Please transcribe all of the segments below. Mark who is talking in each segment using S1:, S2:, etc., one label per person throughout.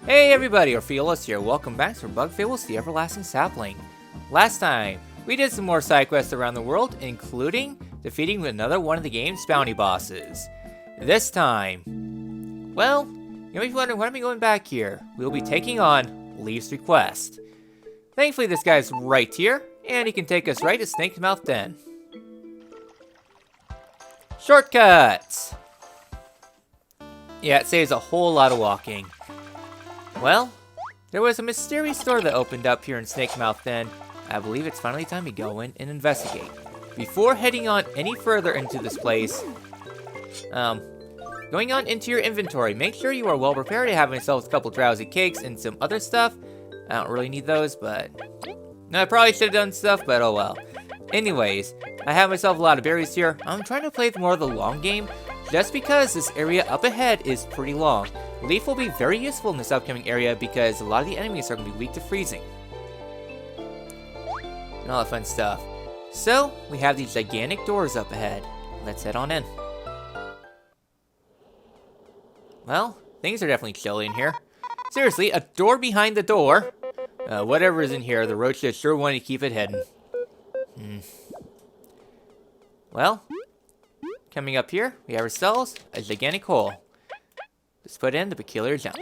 S1: Hey everybody, Orpheolus here. Welcome back to Bug Fables, the Everlasting Sapling. Last time, we did some more side quests around the world, including defeating another one of the game's bounty bosses. This time, well, you may be wondering why am I going back here? We'll be taking on Leif's request. Thankfully, this guy's right here, and he can take us right to Snakemouth Den. Shortcuts! Yeah, it saves a whole lot of walking. Well, there was a mysterious door that opened up here in Snakemouth Den. I believe it's finally time to go in and investigate. Before heading on any further into this place, going on into your inventory, make sure you are well prepared. I have myself a couple drowsy cakes and some other stuff. I don't really need those, but no, I probably should have done stuff, but oh well. Anyways, I have myself a lot of berries here. I'm trying to play more of the long game, just because this area up ahead is pretty long. Leif will be very useful in this upcoming area because a lot of the enemies are going to be weak to freezing. And all that fun stuff. So, we have these gigantic doors up ahead. Let's head on in. Well, things are definitely chilly in here. Seriously, a door behind the door. Whatever is in here, the roaches sure want to keep it hidden. Well, coming up here, we have ourselves a gigantic hole. Let's put in the peculiar jump.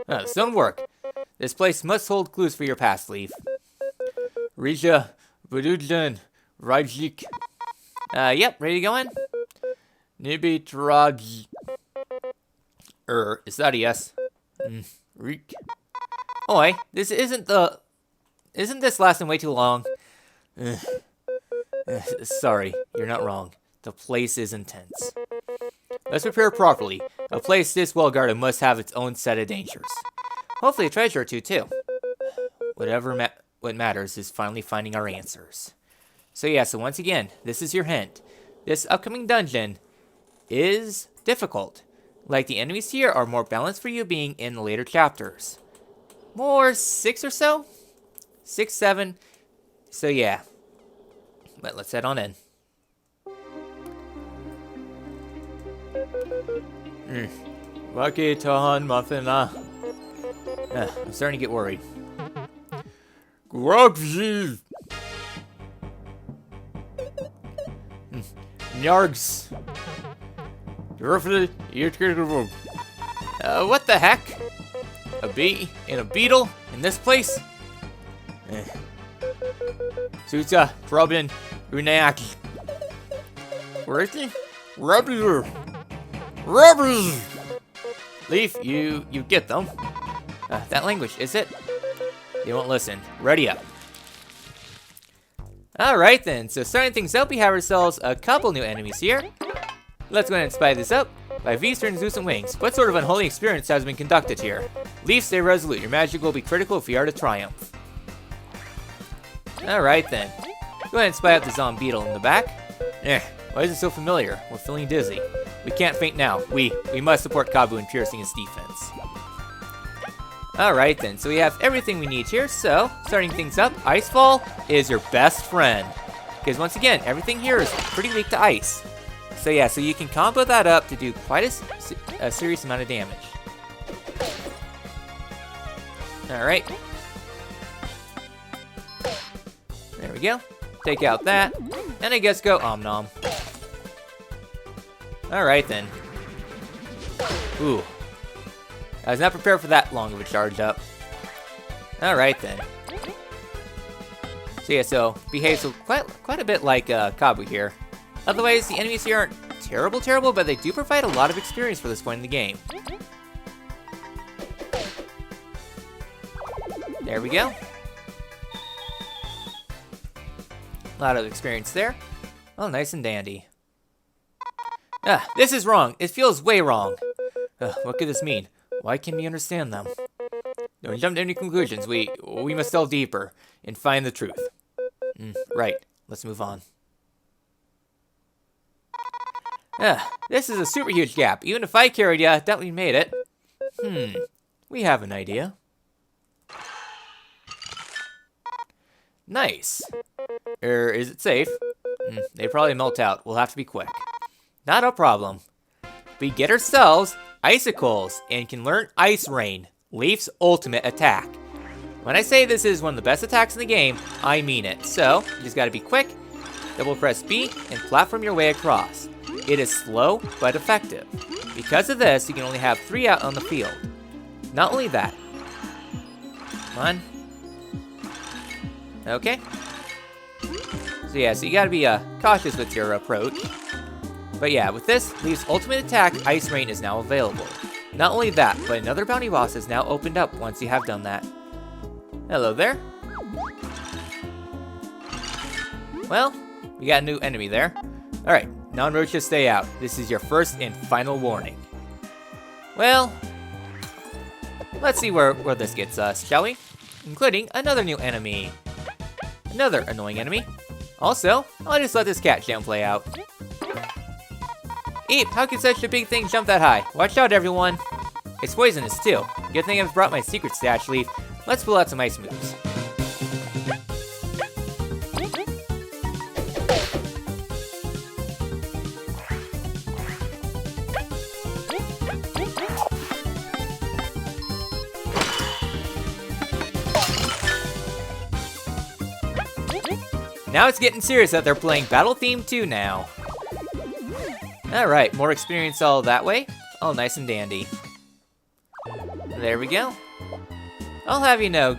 S1: This don't work. This place must hold clues for your past, Leif. Rija, Bududjan, Rajik. Yep, ready to go in? Nibi Traj. Is that a yes? Reek. Oi, isn't this lasting way too long? Sorry, you're not wrong. The place is intense. Let's prepare properly. A place this well guarded must have its own set of dangers. Hopefully a treasure or two, too. What matters is finally finding our answers. So once again, this is your hint. This upcoming dungeon is difficult. Like the enemies here are more balanced for you being in the later chapters. More 6 or so? 6, 7. So yeah. But let's head on in. Waki Tahan Muffina. I'm starting to get worried. Grogzy. Nyargs. What the heck? A bee and a beetle in this place? Suta, Robin, Runaki. Where is he? Rubber. Leif, you get them. That language, is it? They won't listen. Ready up. Alright then, so starting things up, we have ourselves a couple new enemies here. Let's go ahead and spy this up. By V's translucent wings, what sort of unholy experience has been conducted here? Leif, stay resolute. Your magic will be critical if we are to triumph. Alright then. Go ahead and spy out the zombie beetle in the back. Why is it so familiar? We're feeling dizzy. We can't faint now. We must support Kabu in piercing his defense. Alright then, so we have everything we need here. So, starting things up, Icefall is your best friend. Because once again, everything here is pretty weak to ice. So so you can combo that up to do quite a serious amount of damage. Alright. There we go. Take out that. And I guess go Om Nom. Alright then. Ooh. I was not prepared for that long of a charge up. Alright then. So so behaves quite a bit like Kabu here. Otherwise, the enemies here aren't terrible, but they do provide a lot of experience for this point in the game. There we go. A lot of experience there. Oh, nice and dandy. This is wrong. It feels way wrong. What could this mean? Why can't we understand them? Don't jump to any conclusions. We must delve deeper and find the truth. Right. Let's move on. This is a super huge gap. Even if I carried ya, doubt we made it. We have an idea. Nice. Is it safe? They probably melt out. We'll have to be quick. Not a problem. We get ourselves icicles and can learn Ice Rain, Leif's ultimate attack. When I say this is one of the best attacks in the game, I mean it. So, you just gotta be quick, double press B, and platform your way across. It is slow, but effective. Because of this, you can only have 3 out on the field. Not only that. Come on. Okay. So yeah, so you gotta be cautious with your approach. But yeah, with this, Leif's ultimate attack, Ice Rain, is now available. Not only that, but another bounty boss has now opened up once you have done that. Hello there. Well, we got a new enemy there. Alright, non-roaches stay out. This is your first and final warning. Well, let's see where this gets us, shall we? Including another new enemy. Another annoying enemy. Also, I'll just let this cat jam play out. Eep, how can such a big thing jump that high? Watch out, everyone. It's poisonous, too. Good thing I've brought my secret stash, Leif. Let's pull out some ice moves. Now it's getting serious that they're playing Battle Theme 2 now. Alright, more experience all that way. All nice and dandy. There we go. I'll have you know,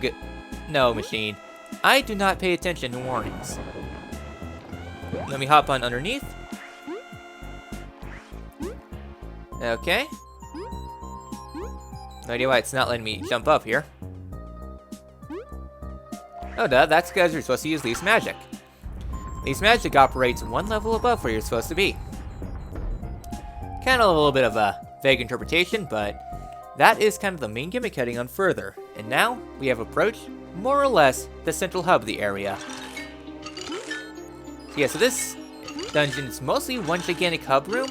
S1: no, machine. I do not pay attention to warnings. Let me hop on underneath. Okay. No idea why it's not letting me jump up here. Oh duh, that's because you're supposed to use Leif's magic. Leif's magic operates 1 level above where you're supposed to be. Kind of a little bit of a vague interpretation, but that is kind of the main gimmick heading on further. And now, we have approached, more or less, the central hub of the area. Yeah, so this dungeon is mostly one gigantic hub room,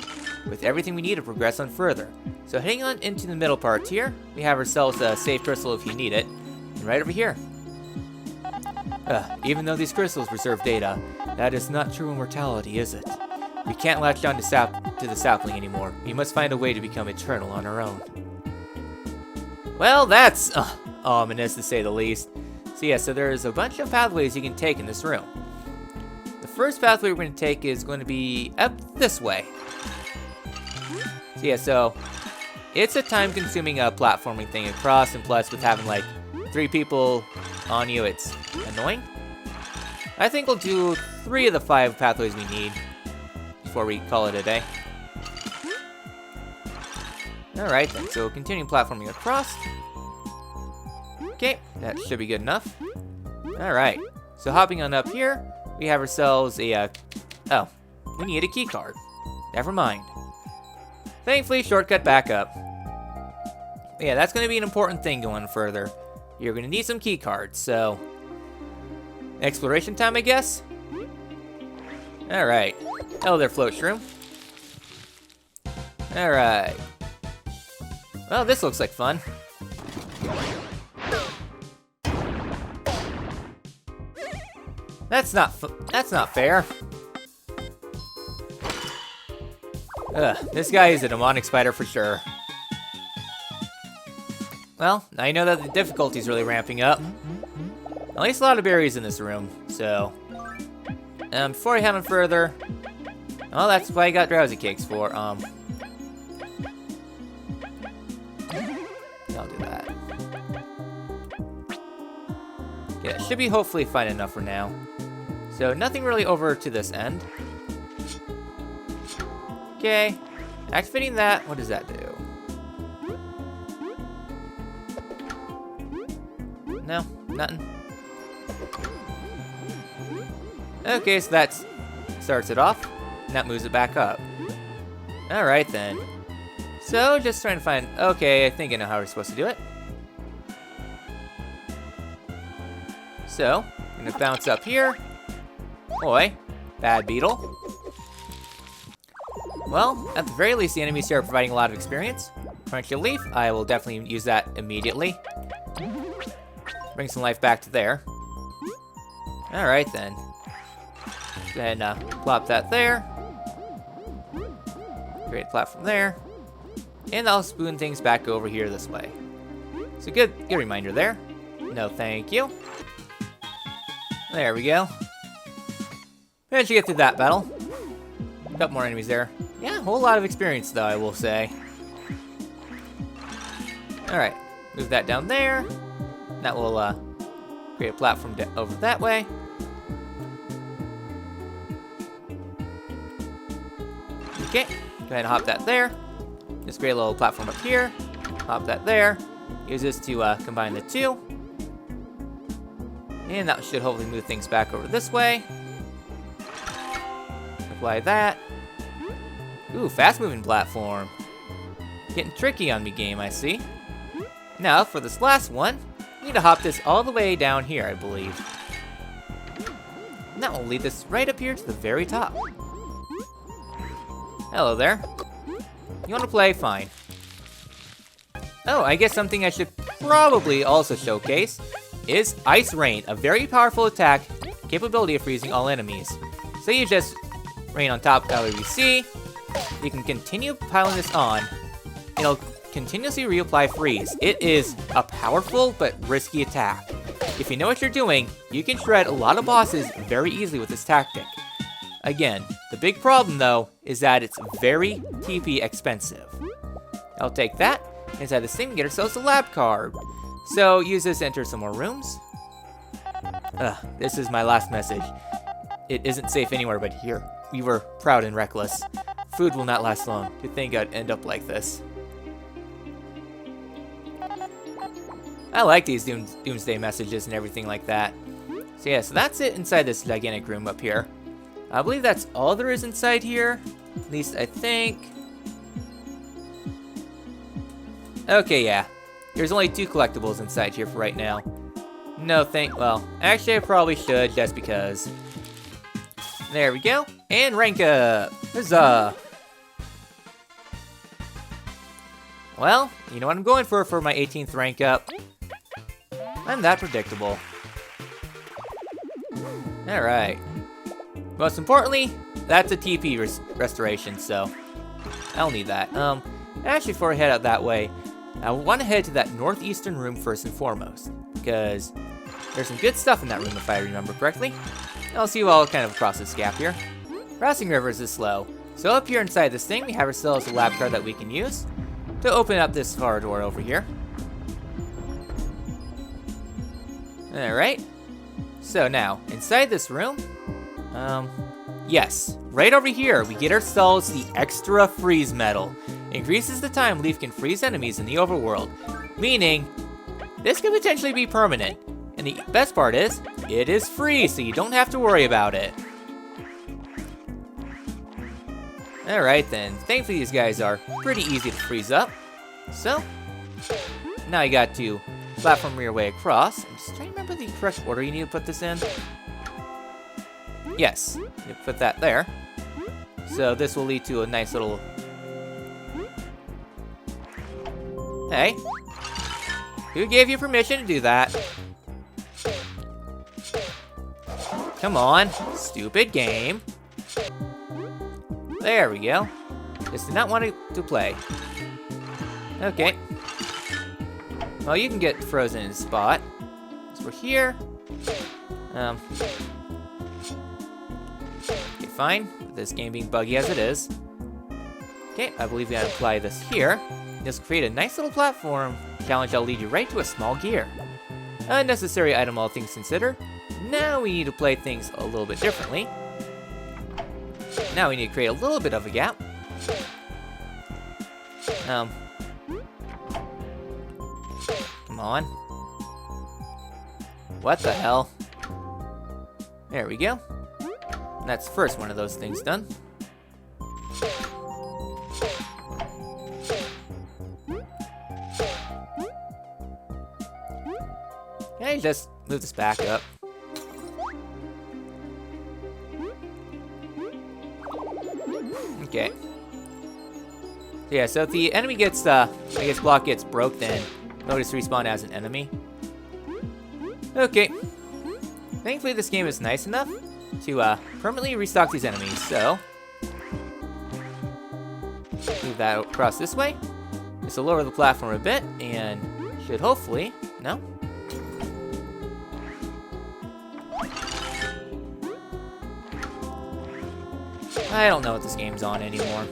S1: with everything we need to progress on further. So heading on into the middle part here, we have ourselves a safe crystal if you need it, and right over here. Even though these crystals preserve data, that is not true immortality, is it? We can't latch on to the sapling anymore. We must find a way to become eternal on our own. Well, that's ominous to say the least. So yeah, so there's a bunch of pathways you can take in this room. The first pathway we're going to take is going to be up this way. So yeah, so it's a time-consuming platforming thing across, and plus with having like 3 people on you, it's annoying. I think we'll do 3 of the 5 pathways we need before we call it a day. Alright then, so continuing platforming across. Okay, that should be good enough. Alright, so hopping on up here, we have ourselves a, oh, we need a key card. Never mind. Thankfully, shortcut back up. Yeah, that's going to be an important thing going further. You're going to need some key cards, so exploration time, I guess? Alright. Hello there, Float Shroom. Alright. Well, this looks like fun. That's not fair. This guy is a demonic spider for sure. Well, I know that the difficulty's really ramping up. At least a lot of berries in this room, so. Before I head on further, well, that's what I got drowsy cakes for. I'll do that. Yeah, should be hopefully fine enough for now. So nothing really over to this end. Okay, activating that. What does that do? No, nothing. Okay, so that starts it off, and that moves it back up. Alright then. So, just trying to find... Okay, I think I know how we're supposed to do it. So, I'm gonna bounce up here. Oi, bad beetle. Well, at the very least, the enemies here are providing a lot of experience. Crunch a leaf, I will definitely use that immediately. Bring some life back to there. Alright then. Then plop that there. Create a platform there. And I'll spoon things back over here this way. So good reminder there. No thank you. There we go. Managed to get through that battle. A couple more enemies there. Yeah, a whole lot of experience though, I will say. Alright, move that down there. That will create a platform over that way. Okay, go ahead and hop that there. Just create a little platform up here. Hop that there. Use this to combine the two. And that should hopefully move things back over this way. Apply that. Ooh, fast moving platform. Getting tricky on me, game, I see. Now, for this last one, you need to hop this all the way down here, I believe. And that will lead us right up here to the very top. Hello there. You want to play? Fine. Oh, I guess something I should probably also showcase is Ice Rain, a very powerful attack, capability of freezing all enemies. So you just rain on top of whatever you see. You can continue piling this on. It'll continuously reapply freeze. It is a powerful but risky attack. If you know what you're doing, you can shred a lot of bosses very easily with this tactic. Again, the big problem though is that it's very TP expensive. I'll take that. Inside this thing, we get ourselves a lab card. So use this to enter some more rooms. This is my last message. It isn't safe anywhere but here. We were proud and reckless. Food will not last long. To think I'd end up like this. I like these doomsday messages and everything like that. So yeah, so that's it inside this gigantic room up here. I believe that's all there is inside here. At least I think. Okay, yeah. There's only 2 collectibles inside here for right now. No well, actually I probably should just because. There we go. And rank up. Huzzah. Well, you know what I'm going for my 18th rank up. I'm that predictable. Alright. Most importantly, that's a TP restoration, so I'll need that. Actually, before I head out that way, I want to head to that northeastern room first and foremost, because there's some good stuff in that room if I remember correctly. I'll see you all kind of across this gap here. Crossing rivers is slow, so up here inside this thing, we have ourselves a lab card that we can use to open up this corridor over here. Alright, so now, inside this room, yes, right over here, we get ourselves the extra freeze medal. Increases the time Leif can freeze enemies in the overworld, meaning this could potentially be permanent. And the best part is, it is free, so you don't have to worry about it. Alright then, thankfully these guys are pretty easy to freeze up. So, now you got to platform your way across. I'm just trying to remember the correct order you need to put this in. Yes, you put that there. So this will lead to a nice little... Hey, who gave you permission to do that? Come on, stupid game. There we go. Just did not want to play. Okay. Well, you can get frozen in a spot. So we're here. Okay, fine. With this game being buggy as it is. Okay, I believe we gotta apply this here. Just create a nice little platform challenge that'll lead you right to a small gear. Unnecessary item, all things considered. Now we need to play things a little bit differently. Now we need to create a little bit of a gap. Come on. What the hell? There we go. And that's the first one of those things done. Okay, just move this back up. Okay. Yeah, so if the enemy gets, I guess block gets broke, then notice respawn as an enemy. Okay. Thankfully, this game is nice enough to permanently restock these enemies, so move that across this way. This will lower the platform a bit, and should hopefully, no? I don't know what this game's on anymore.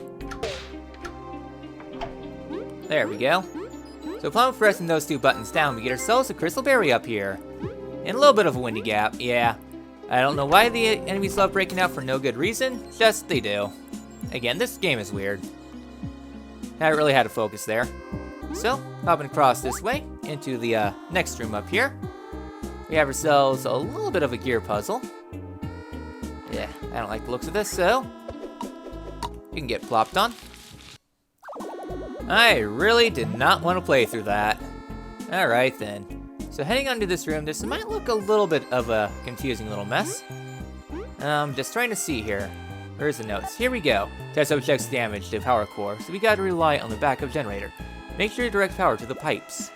S1: There we go. So upon pressing those two buttons down, we get ourselves a crystal berry up here. And a little bit of a windy gap, yeah. I don't know why the enemies love breaking out for no good reason, just they do. Again, this game is weird. I really had to focus there. So, hopping across this way, into the next room up here. We have ourselves a little bit of a gear puzzle. Yeah, I don't like the looks of this, so you can get plopped on. I really did not want to play through that. Alright then. So heading onto this room, this might look a little bit of a confusing little mess. Just trying to see here. Where's the notes? Here we go. Test object's damage to power core, so we gotta rely on the backup generator. Make sure to direct power to the pipes.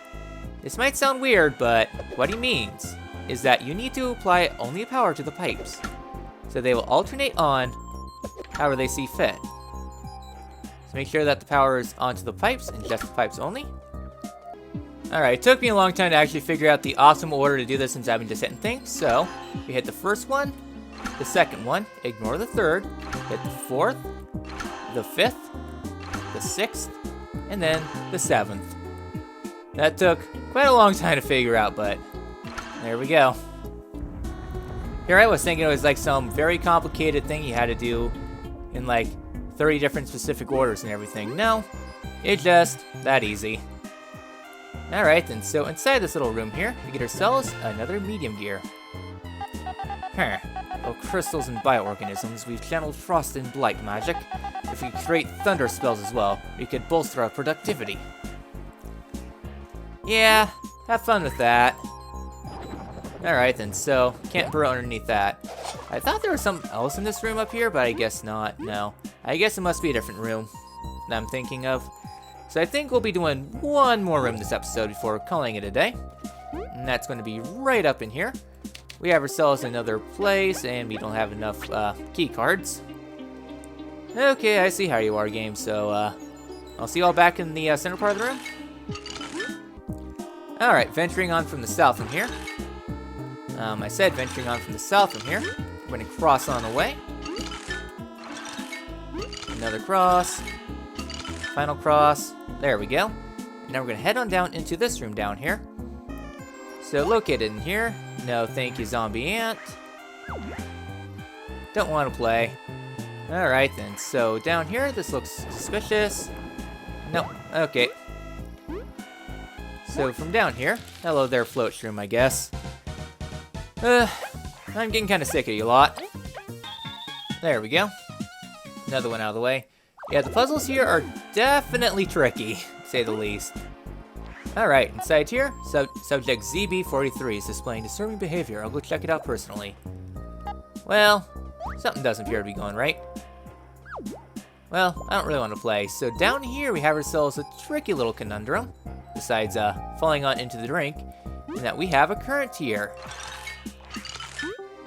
S1: This might sound weird, but what he means is that you need to apply only power to the pipes, so they will alternate on however they see fit. So make sure that the power is onto the pipes and just the pipes only. Alright, it took me a long time to actually figure out the optimal order to do this since I've been just hitting things. So, we hit the first one, the second one, ignore the third, hit the fourth, the fifth, the sixth, and then the seventh. That took quite a long time to figure out, but there we go. Here I was thinking it was like some very complicated thing you had to do in like 30 different specific orders and everything. No, it's just that easy. Alright then, so inside this little room here, we get ourselves another medium gear. Oh, crystals and bioorganisms, we've channeled frost and blight magic. If we create thunder spells as well, we could bolster our productivity. Yeah, have fun with that. Alright then, so can't burrow underneath that. I thought there was something else in this room up here, but I guess not, no. I guess it must be a different room that I'm thinking of. So I think we'll be doing one more room this episode before calling it a day. And that's going to be right up in here. We have ourselves another place, and we don't have enough key cards. Okay, I see how you are, game, so I'll see you all back in the center part of the room. Alright, venturing on from the south from here. I said venturing on from the south from here. We're going to cross on the way. Another cross. Final cross. There we go. And now we're going to head on down into this room down here. So located in here. No thank you, zombie ant. Don't want to play. Alright then, so down here this looks suspicious. Nope, okay. So from down here, hello there float shroom I guess. I'm getting kind of sick of you lot. There we go. Another one out of the way. Yeah, the puzzles here are definitely tricky, to say the least. Alright, inside here, subject ZB43 is displaying disturbing behavior. I'll go check it out personally. Well, something doesn't appear to be going right. Well, I don't really want to play. So down here we have ourselves a tricky little conundrum. Besides falling on into the drink, and that we have a current here.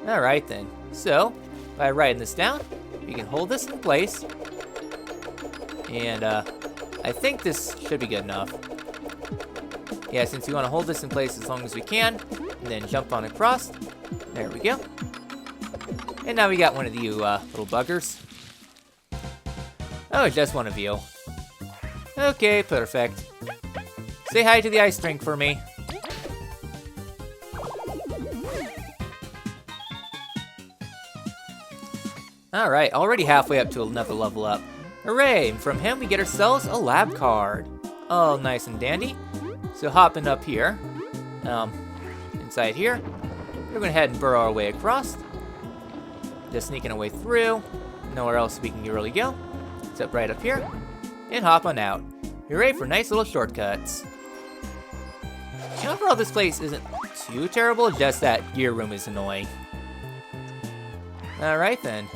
S1: Alright then, so by writing this down, we can hold this in place. And I think this should be good enough. Yeah, since we want to hold this in place as long as we can, and then jump on across. There we go. And now we got one of you little buggers. Oh, just one of you. Okay, perfect. Say hi to the ice drink for me. Alright, already halfway up to another level up. Hooray! And from him we get ourselves a lab card. All nice and dandy. So hopping up here, inside here, we're gonna head and burrow our way across. Just sneaking our way through. Nowhere else we can really go. Except right up here. And hop on out. Hooray for nice little shortcuts. And overall this place isn't too terrible, just that gear room is annoying. Alright then.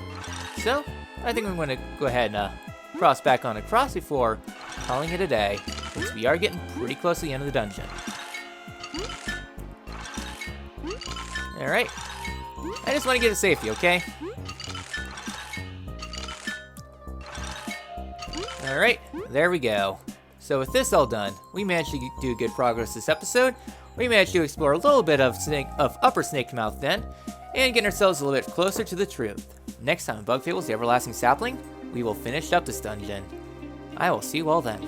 S1: So, I think I'm gonna go ahead and cross back on across before calling it a day, since we are getting pretty close to the end of the dungeon. Alright. I just want to get to safety, okay? Alright, there we go. So with this all done, we managed to do good progress this episode. We managed to explore a little bit of Upper Snakemouth then, and get ourselves a little bit closer to the truth. Next time on Bug Fables, the Everlasting Sapling, we will finish up this dungeon. I will see you all then.